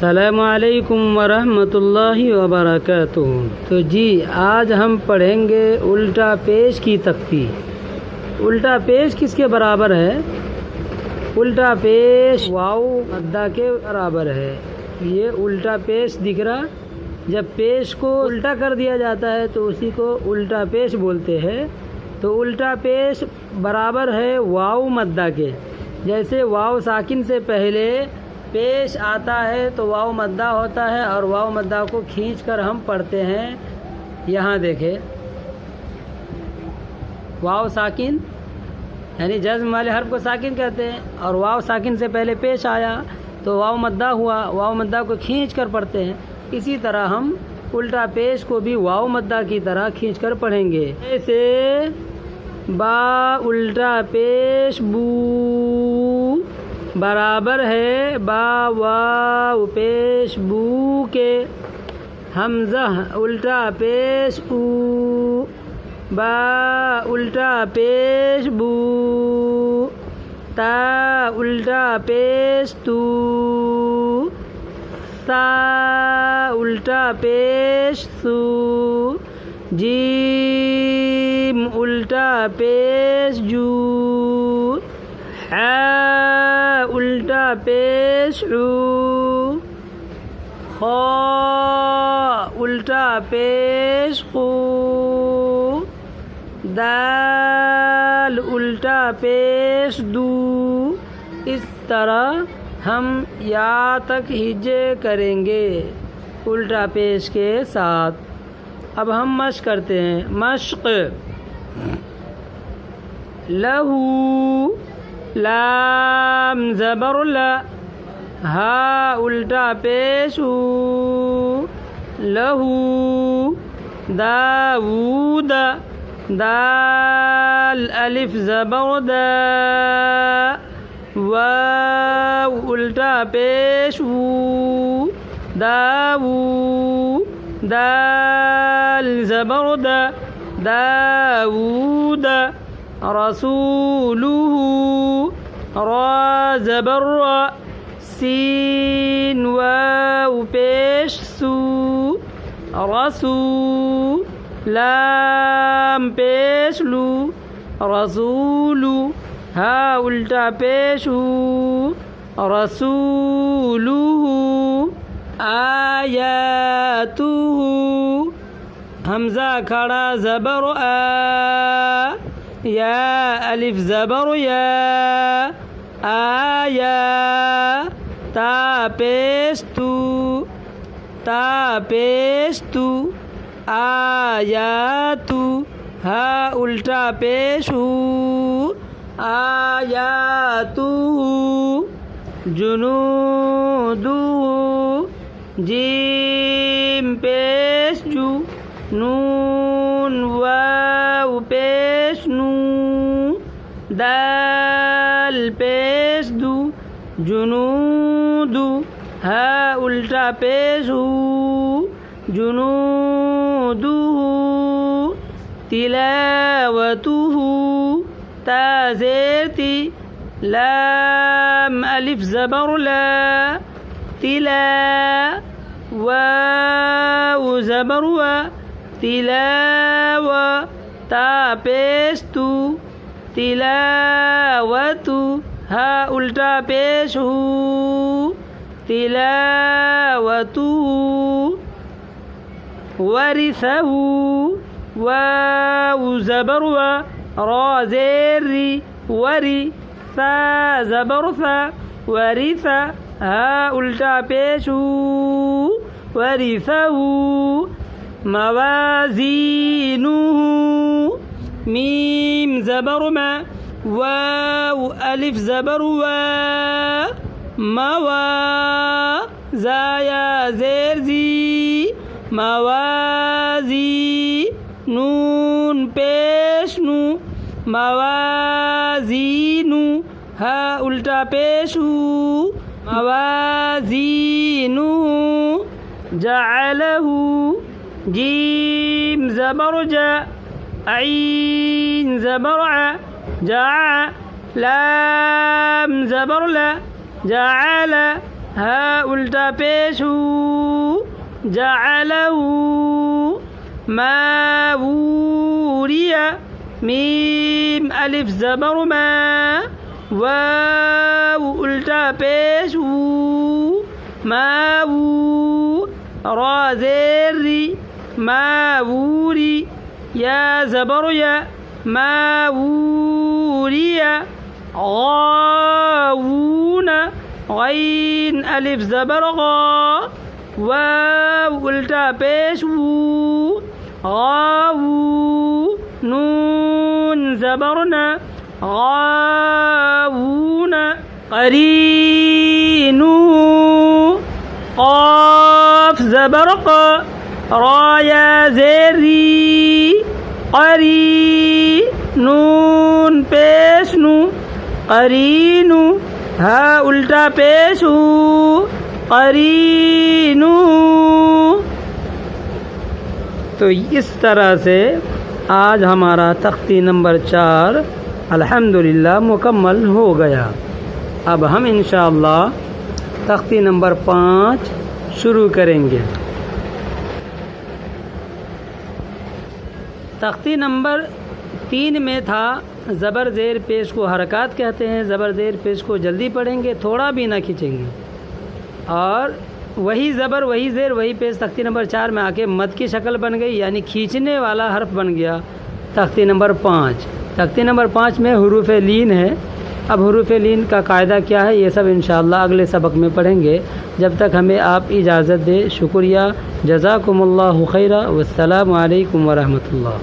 السلام علیکم ورحمۃ اللہ وبرکاتہ۔ تو جی آج ہم پڑھیں گے الٹا پیش کی تختی۔ الٹا پیش کس کے برابر ہے؟ الٹا پیش واو مدہ کے برابر ہے۔ یہ الٹا پیش دکھ رہا، جب پیش کو الٹا کر دیا جاتا ہے تو اسی کو الٹا پیش بولتے ہیں۔ تو الٹا پیش برابر ہے واو مدہ کے۔ جیسے واو ساکن سے پہلے پیش آتا ہے تو واو مدہ ہوتا ہے، اور واو مدہ کو کھینچ کر ہم پڑھتے ہیں۔ یہاں دیکھیں، واو ساکن یعنی جزم والے حرف کو ساکن کہتے ہیں، اور واو ساکن سے پہلے پیش آیا تو واو مدہ ہوا، واو مدہ کو کھینچ کر پڑھتے ہیں۔ اسی طرح ہم الٹا پیش کو بھی واو مدہ کی طرح کھینچ کر پڑھیں گے۔ جیسے با الٹا پیش بو برابر ہے با واو پیش بو کے۔ حمزہ الٹا پیش او با الٹا پیش بو۔ تا الٹا پیش تو سا الٹا پیش سو۔ جیم الٹا پیش جو۔ حا الٹا پیش حو۔ خا الٹا پیش خو۔ دال الٹا پیش دو۔ اس طرح ہم یا تک ہجے کریں گے الٹا پیش کے ساتھ۔ اب ہم مشق کرتے ہیں۔ مشق لہو لام زبر لا ہا الٹا پیش ہو۔ لہو داود دال الف زبر دا واو الٹا پیش وو۔ داو دال زبر دا داود۔ رسولہ را زبر را سین واو پیش سو۔ رسو لام پیش لو رسولو ہا الٹا پیش ہو۔ رسولہ آیاتہ حمزہ کھڑا زبر آ یا الف زبر یا آیا۔ تا پیش تو تا پیش تو آیاتو ہا الٹا پیش ہو۔ آیاتو جنودو جیم پیش جو۔ نون واو پیش نو۔ دال پیش دو جنودو ہا الٹا پیش ہو۔ جنودو تلاوتہ تا زیر تی لام الف زبر لا تلا واو زبر و تلاوہ تا پیش تو تلاوتو ہا الٹا پیش ہو۔ تلاوتو ورثہ واو زبر و را زیر ری وری ثا زبر ثا ورثہ ہا الٹا پیش ہو۔ ورثہ موازینہ میم زبر ما واو الف زبر وا موا زایا زیر زی موازی نون پیش نو موازینو ہا الٹا پیش ہو۔ موازینو جعلہ جیم زبر جا عین زبر ع جع لام زبر لا جعل ہا الٹا پیش ہو جعلہ ما ووریا میم الف زبر ما واو الٹا پیش وو ما وو را زیر ری ما ووری یا زبر یا ما ووریا غاوون غین الف زبر غا واو الٹا پیش وو غاوو نون زبرنا غاوون قرینو قاف زبرق را یا زیری قری نون پیش نو قرینو ہا الٹا پیش ہو قرینو. تو اس طرح سے آج ہمارا تختی نمبر 4 الحمدللہ مکمل ہو گیا. اب ہم انشاءاللہ تختی نمبر 5 شروع کریں گے. تختی نمبر 3 میں تھا زبر زیر پیش کو حرکات کہتے ہیں. زبر زیر پیش کو جلدی پڑھیں گے, تھوڑا بھی نہ کھینچیں گے, اور وہی زبر وہی زیر وہی پیش تختی نمبر 4 میں آ کے مد کی شکل بن گئی, یعنی کھینچنے والا حرف بن گیا تختی نمبر 5. تختی نمبر 5 میں حروف لین ہے. اب حروف لین کا قاعدہ کیا ہے یہ سب انشاءاللہ اگلے سبق میں پڑھیں گے. جب تک ہمیں آپ اجازت دیں, شکریہ. جزاکم اللہ خیرہ. والسلام علیکم ورحمۃ اللہ.